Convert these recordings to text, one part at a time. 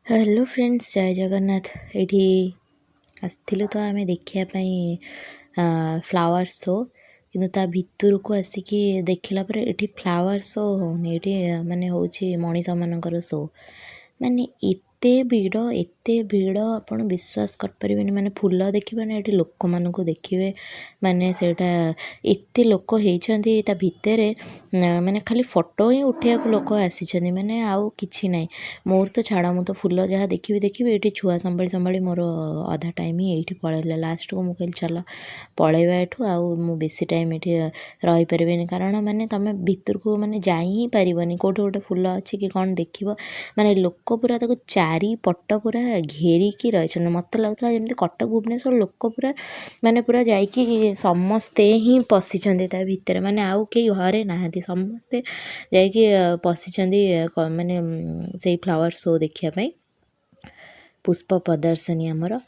Hello friends, जय जगन्नाथ। एठी आसथिलु तो आमे देखिया पई फ्लावर शो, किंतु ता भितर को आसिकी देखिला पर एठी फ्लावर शो होनी, एठी माने होची मनीष मानकर शो। माने एते भिड़ आपण विश्वास कर परिबेनी। माने फूल देखिबे ना, एठी लोक मानकु देखिबे, माने सेटा एते लोक हेइछन्ती ता भितरे। माने खाली फोटो ही उठिया लोक आसीछन्ती, माने आउ किछि नाही। मोर तो छाड़ा, मु तो फूल जहाँ देखिबी ये छुआ संभाली संभाली मोर अधा टाइम ही ये पलैला। लास्ट को मुझे चल पलैबा एठू, आउ मु बेसी टाइम ये रही पारिबेनी, कारण माने तमे भितर को माने जाई ही पारिबनी। कोठे गोटे फूल अच्छी कि कौन देखिबो, माने लोक पूरा ताको चारि पट पूरा घेरिकी रहिछन। मते लागुतला जेमति कटक भुवनेश्वर लोक पूरा माने पूरा जाइकी समस्ते ही पशिछन्ती ता भितर, माने आउ केही घरे नाहांती, समस्ते जाइकी पशिछन्ती माने सेई फ्लावर शो देखिया पई। पुष्प प्रदर्शनी आमर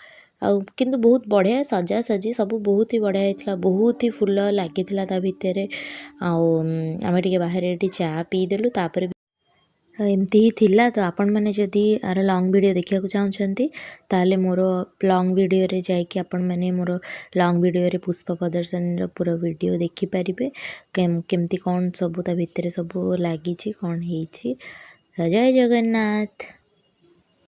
आउ किंतु बहुत बढ़िया सजा सजी सब बहुत ही बढ़िया होता। बहुत ही फूल लगी ता भितर। आम टे बाहर ये चा पीदेलु, तापर एमती ही थिला। तो आपण मैंने जदि आर लॉन्ग वीडियो देखा चाहते ताले मोर लॉन्ग वीडियो रे जाइए आपण मैंने मोर लॉन्ग वीडियो रे पुष्प प्रदर्शन पूरा वीडियो देखिपारे, केमती कौन सब ता भितर सब लगी कौन है। जय जगन्नाथ।